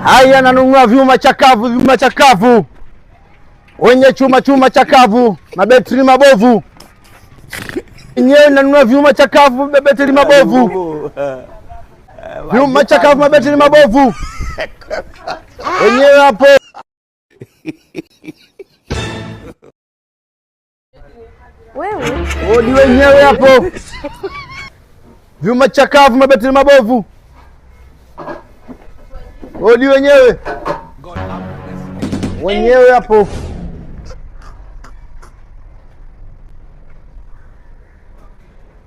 Haya, nanunua vyuma chakavu, wenye chuma chakavu, mabetri mabovu. Wenyewe nanunua vyuma chakavu, mabetri mabovu. Vyuma chakavu, mabetri mabovu. Wenyewe hapo. Wewe? Odi wenyewe hapo. Vyuma chakavu, mabetri mabovu. Odi wenyewe. Wenyewe hapo.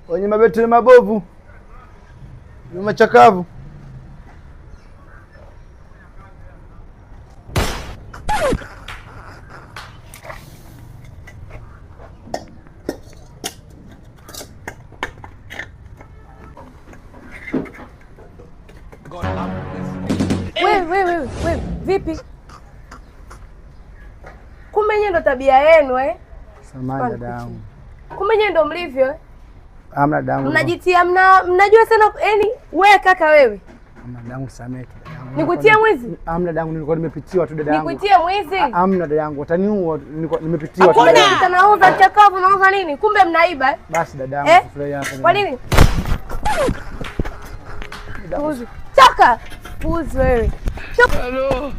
Wenye mabetri mabovu. Vyuma chakavu. Wewe, vipi? Kumbe nyie ndo tabia yenu eh? Samahani dadangu. Kumbe nyie ndo mlivyo eh? Amna dadangu. Mnajitia mnajua sana yaani wewe kaka wewe. Amna dadangu, samehe dadangu. Nikutie mwizi? Amna dadangu, nilikuwa nimepitiwa tu dadangu. Nikutie mwizi? Amna dadangu, utaniua, nilikuwa nimepitiwa tu. Hakuna. Nauza chakavu, nauza nini? Kumbe mnaiba eh? Basi dadangu, Kwa nini? Puzi. Chaka. Puzi wewe. Hello.